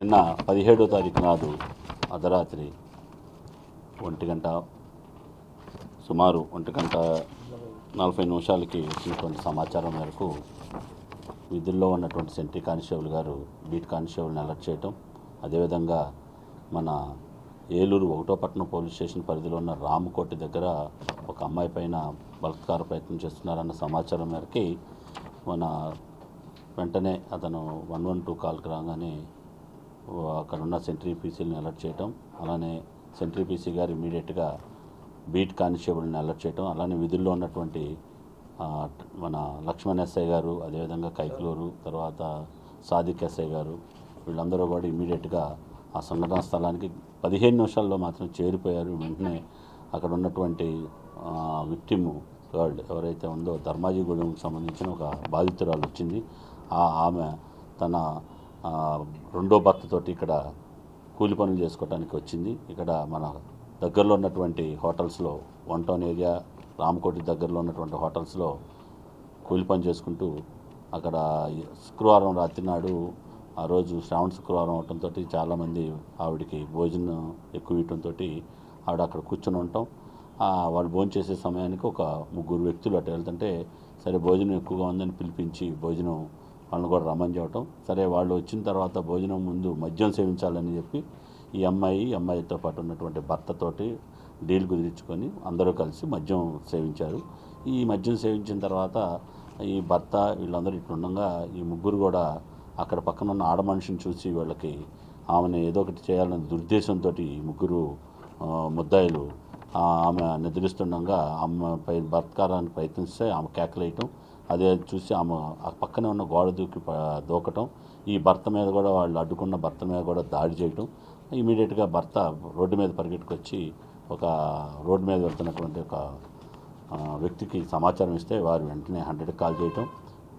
నిన్న 17వ తారీఖు నాడు అర్ధరాత్రి సుమారు 1:40 వచ్చినటువంటి సమాచారం మేరకు విధుల్లో ఉన్నటువంటి సెంట్రీ కానిస్టేబుల్ గారు బీట్ కానిస్టేబుల్ని అలర్ట్ చేయటం, అదేవిధంగా మన ఏలూరు 1వ పట్టణం పోలీస్ స్టేషన్ పరిధిలో ఉన్న రామకోటి దగ్గర ఒక అమ్మాయి పైన బలాత్కార ప్రయత్నం చేస్తున్నారన్న సమాచారం మేరకి మన వెంటనే అతను 112 కాల్కి రాగానే అక్కడ ఉన్న సెంట్రీ పీసీని అలర్ట్ చేయటం, అలానే సెంట్రీ పీసీ గారు ఇమీడియట్గా బీట్ కానిస్టేబుల్ని అలర్ట్ చేయటం, అలానే విధుల్లో ఉన్నటువంటి మన లక్ష్మణ్ ఎస్ఐ గారు, అదేవిధంగా కైకలూరు, తర్వాత సాదిక్ ఎస్ఐ గారు, వీళ్ళందరూ కూడా ఇమీడియట్గా ఆ సంఘటనా స్థలానికి 15 నిమిషాల్లో మాత్రం చేరిపోయారు. వెంటనే అక్కడ ఉన్నటువంటి విక్టిమ్ గర్ల్ ఎవరైతే ఉందో ధర్మాజిగూడెంకి సంబంధించిన ఒక బాధితురాలు వచ్చింది. ఆమె తన రెండో భర్తతోటి ఇక్కడ కూలి పనులు చేసుకోవడానికి వచ్చింది. ఇక్కడ మన దగ్గరలో ఉన్నటువంటి హోటల్స్లో, వన్ టౌన్ ఏరియా రామకోటి దగ్గరలో ఉన్నటువంటి హోటల్స్లో కూలి పని చేసుకుంటూ అక్కడ శుక్రవారం రాత్రి నాడు, ఆ రోజు శ్రావణ శుక్రవారం అవడంతో చాలామంది ఆవిడకి భోజనం ఎక్కువ ఇవ్వడంతో ఆవిడ అక్కడ కూర్చొని ఉంటాం. వాళ్ళు భోజనం చేసే సమయానికి ఒక 3 వ్యక్తులు అటు వెళ్తుంటే, సరే భోజనం ఎక్కువగా ఉందని పిలిపించి భోజనం వాళ్ళని కూడా రమ్మని చెప్పటం. సరే వాళ్ళు వచ్చిన తర్వాత భోజనం ముందు మద్యం సేవించాలని చెప్పి ఈ అమ్మాయితో పాటు ఉన్నటువంటి భర్తతోటి డీల్ కుదిరించుకొని అందరూ కలిసి మద్యం సేవించారు. ఈ మద్యం సేవించిన తర్వాత ఈ భర్త వీళ్ళందరూ ఇట్లుండగా ఈ 3 కూడా అక్కడ పక్కన ఉన్న ఆడ మనిషిని చూసి వాళ్ళకి ఆమెను ఏదో ఒకటి చేయాలనే దురుద్దేశంతో ఈ 3 ముద్దాయిలు ఆమె నిద్రిస్తుండగా ఆమెపై బలాత్కారానికి ప్రయత్నిస్తే ఆమె కేకలేయటం, అదే చూసి ఆమె ఆ పక్కనే ఉన్న గోడ దూకటం, ఈ భర్త మీద కూడా వాళ్ళు అడ్డుకున్న భర్త మీద కూడా దాడి చేయటం. ఇమీడియట్గా భర్త రోడ్డు మీద పరిగెట్టుకొచ్చి ఒక రోడ్డు మీద వెళ్తున్నటువంటి ఒక వ్యక్తికి సమాచారం ఇస్తే వారు వెంటనే 100కి కాల్ చేయటం,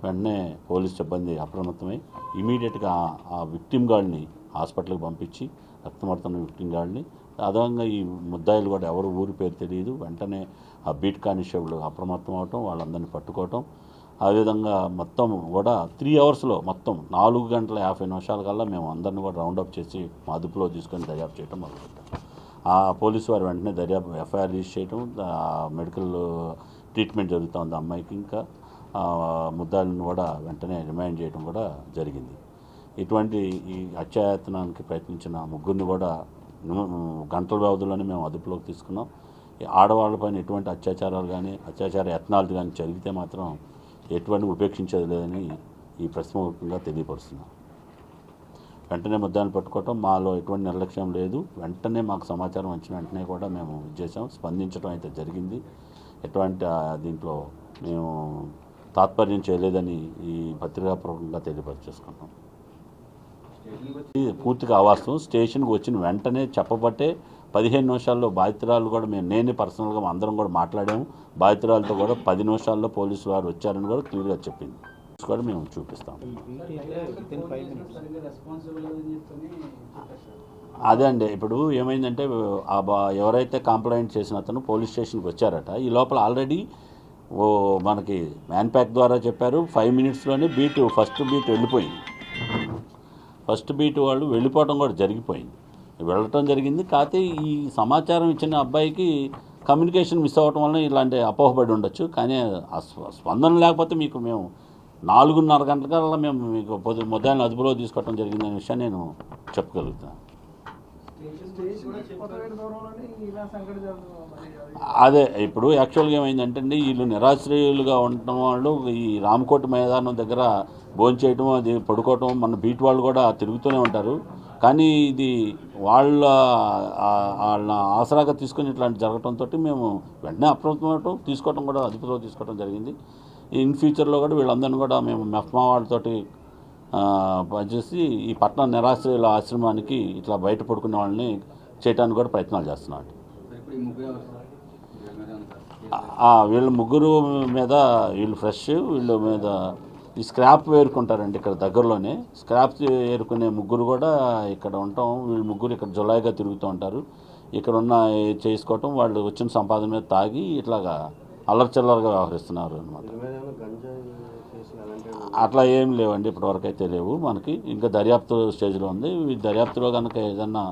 వెంటనే పోలీస్ సిబ్బంది అప్రమత్తమై ఇమీడియట్గా ఆ విక్టిమ్ గార్డ్ని హాస్పిటల్కి పంపించి రక్తమడుతున్న విక్టిమ్ గార్డ్ని, అదనంగా ఈ ముద్దాయిలు కూడా ఎవరు ఊరి పేరు తెలియదు, వెంటనే ఆ బీట్ కానిస్టేబుల్ అప్రమత్తం అవటం, వాళ్ళందరినీ పట్టుకోవటం. ఆ విధంగా మొత్తం కూడా 3 అవర్స్లో మొత్తం 4:50 కల్లా మేము అందరిని కూడా రౌండప్ చేసి మా అదుపులో తీసుకొని దర్యాప్తు చేయడం మొదలుపెట్టాం. ఆ పోలీసు వారు వెంటనే ఎఫ్ఐఆర్ రిజిస్టర్ చేయడం, మెడికల్ ట్రీట్మెంట్ జరుగుతుంది అమ్మాయికి, ఇంకా ముద్దాయిలను కూడా వెంటనే రిమైండ్ చేయడం కూడా జరిగింది. ఇటువంటి ఈ హత్యాయత్నానికి ప్రయత్నించిన 3 కూడా గంటల వ్యవధిలోనే మేము అదుపులోకి తీసుకున్నాం. ఆడవాళ్ళపైన ఎటువంటి అత్యాచారాలు కానీ అత్యాచార యత్నాలు కానీ జరిగితే మాత్రం ఎటువంటి ఉపేక్షించేది లేదని ఈ ప్రశ్నపూర్వకంగా తెలియపరుస్తున్నాం. వెంటనే ముద్దాయిలను పట్టుకోవటం, మాలో ఎటువంటి నిర్లక్ష్యం లేదు. వెంటనే మాకు సమాచారం వచ్చిన వెంటనే కూడా మేము చేసాం, స్పందించడం అయితే జరిగింది. ఎటువంటి దీంట్లో మేము తాత్పర్యం చేయలేదని ఈ పత్రికాపూర్వకంగా తెలియపరిచేసుకున్నాం. పూర్తిగా అవాస్తవం. స్టేషన్కి వచ్చిన వెంటనే చెప్పబట్టే 15 నిమిషాల్లో బాధితురాలు కూడా నేనే పర్సనల్గా అందరం కూడా మాట్లాడాము. బాధితురాలతో కూడా 10 నిమిషాల్లో పోలీసు వారు వచ్చారని కూడా క్లియర్గా చెప్పింది. కూడా మేము చూపిస్తాం. అదే అండి, ఇప్పుడు ఏమైందంటే ఎవరైతే కంప్లైంట్ చేసిన అతను పోలీస్ స్టేషన్కి వచ్చారట. ఈ లోపల ఆల్రెడీ మనకి మ్యాన్ ప్యాక్ ద్వారా చెప్పారు 5 మినిట్స్లోనే ఫస్ట్ బీట్ వెళ్ళిపోయింది. ఫస్ట్ బీట్ వాళ్ళు వెళ్ళిపోవడం కూడా వెళ్ళటం జరిగింది. కాకపోతే ఈ సమాచారం ఇచ్చిన అబ్బాయికి కమ్యూనికేషన్ మిస్ అవ్వటం వల్ల ఇలాంటి అపోహపడి ఉండొచ్చు. కానీ ఆ స్పందన లేకపోతే మేము 4:30 గంటలకల్లా మేము మీకు ముద్దాయిలను అదుపులో తీసుకోవడం జరిగిందనే విషయాన్ని నేను చెప్పగలుగుతాను. అదే ఇప్పుడు యాక్చువల్గా ఏమైందంటే అండి, వీళ్ళు నిరాశ్రయులుగా ఉండటం వాళ్ళు ఈ రామకోటి మైదానం దగ్గర భోంచేయటం, అది పడుకోవటం, మన బీట్ వాళ్ళు కూడా తిరుగుతూనే ఉంటారు. కానీ ఇది వాళ్ళ ఆసరాగా తీసుకుని ఇట్లాంటి జరగడంతో మేము వెంటనే అప్రమత్తం తీసుకోవడం కూడా అదుపులో తీసుకోవడం జరిగింది. ఇన్ ఫ్యూచర్లో కూడా వీళ్ళందరినీ కూడా మేము మెఫ్మా వాళ్ళతోటి పనిచేసి ఈ పట్టణ నిరాశ్రయుల ఆశ్రమానికి ఇట్లా బయట పడుకునే వాళ్ళని చేయడానికి కూడా ప్రయత్నాలు చేస్తున్నాం. వీళ్ళ 3 మీద వీళ్ళు ఫ్రెష్, వీళ్ళ మీద ఈ స్క్రాప్ ఏరుకుంటారండి. ఇక్కడ దగ్గరలోనే స్క్రాప్ ఏరుకునే 3 కూడా ఇక్కడ ఉంటాం. వీళ్ళు 3 ఇక్కడ జులాయిగా తిరుగుతూ ఉంటారు. ఇక్కడ ఉన్న చేసుకోవటం, వాళ్ళు వచ్చిన సంపాదన మీద తాగి ఇట్లాగా అల్లరిచిల్లరగా వ్యవహరిస్తున్నారు అన్నమాట. అట్లా ఏం లేవండి, ఇప్పటివరకు అయితే లేవు. మనకి ఇంకా దర్యాప్తు స్టేజ్లో ఉంది. ఈ దర్యాప్తులో కనుక ఏదన్నా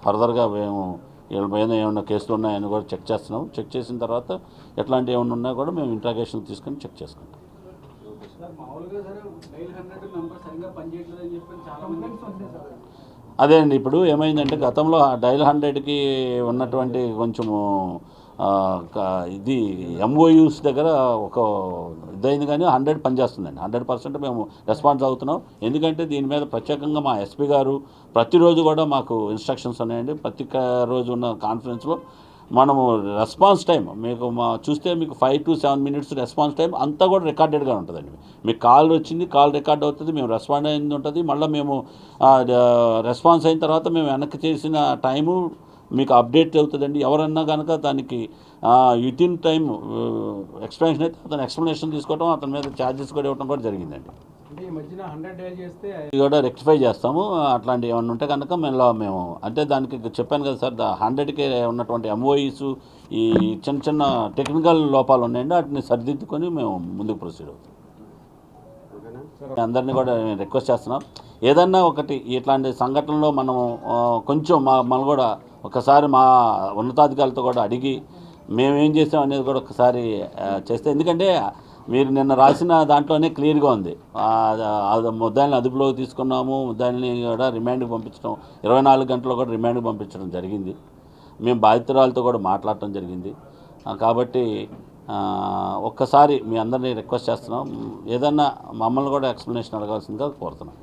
ఫర్దర్గా మేము వీళ్ళ మీద ఏమైనా కేసులు ఉన్నాయని కూడా చెక్ చేస్తున్నాం. చెక్ చేసిన తర్వాత ఎట్లాంటి ఏమైనా ఉన్నా కూడా మేము ఇంట్రాగేషన్ తీసుకొని చెక్ చేసుకుంటాం. అదే అండి, ఇప్పుడు ఏమైందంటే గతంలో డైల్ 100కి ఉన్నటువంటి కొంచెము ఇది ఎంఓయూస్ దగ్గర ఒక ఇదైంది, కానీ 100 పనిచేస్తుందండి. 100% మేము రెస్పాన్స్ అవుతున్నాం. ఎందుకంటే దీని మీద ప్రత్యేకంగా మా ఎస్పీ గారు ప్రతిరోజు కూడా మాకు ఇన్స్ట్రక్షన్స్ ఉన్నాయండి. ప్రతి రోజు ఉన్న కాన్ఫరెన్స్లో మనము రెస్పాన్స్ టైం మీకు చూస్తే మీకు 5 to 7 minutes రెస్పాన్స్ టైం అంతా కూడా రికార్డెడ్గా ఉంటుందండి. మీకు కాల్ వచ్చింది, కాల్ రికార్డ్ అవుతుంది, మేము రెస్పాండ్ అయింది ఉంటుంది. మళ్ళీ మేము రెస్పాన్స్ అయిన తర్వాత మేము వెనక్కి చేసిన టైము మీకు అప్డేట్ అవుతుందండి. ఎవరన్నా కనుక దానికి వితిన్ టైం ఎక్స్ప్లెనేషన్ అయితే అతను ఎక్స్ప్లెనేషన్ తీసుకోవడం, అతని మీద ఛార్జెస్ కూడా ఇవ్వడం కూడా జరిగిందండి. ఇది కూడా రెక్టిఫై చేస్తాము. అట్లాంటి ఏమన్నా ఉంటే కనుక మేము అంటే దానికి చెప్పాను కదా సార్, 100కి ఉన్నటువంటి ఎంఓఈస్ ఈ చిన్న చిన్న టెక్నికల్ లోపాలు ఉన్నాయండి. వాటిని సరిదిద్దుకొని మేము ముందుకు ప్రొసీడ్ అవుతాం. అందరినీ కూడా రిక్వెస్ట్ చేస్తున్నాం, ఏదన్నా ఒకటి ఇట్లాంటి సంఘటనలో మనము కొంచెం మనం కూడా ఒకసారి మా ఉన్నతాధికారులతో కూడా అడిగి మేమేం చేసాం అనేది కూడా ఒకసారి చేస్తే, ఎందుకంటే మీరు నిన్న రాసిన దాంట్లోనే క్లియర్గా ఉంది. ముద్దాయిల్ని అదుపులోకి తీసుకున్నాము, ముద్దాయిల్ని కూడా రిమాండ్కి పంపించడం, 24 గంటల్లో కూడా రిమాండ్కి పంపించడం జరిగింది. మేము బాధితురాలతో కూడా మాట్లాడటం జరిగింది. కాబట్టి ఒక్కసారి మీ అందరినీ రిక్వెస్ట్ చేస్తున్నాం, ఏదన్నా మమ్మల్ని కూడా ఎక్స్ప్లెనేషన్ అడగాల్సిందిగా కోరుతున్నాం.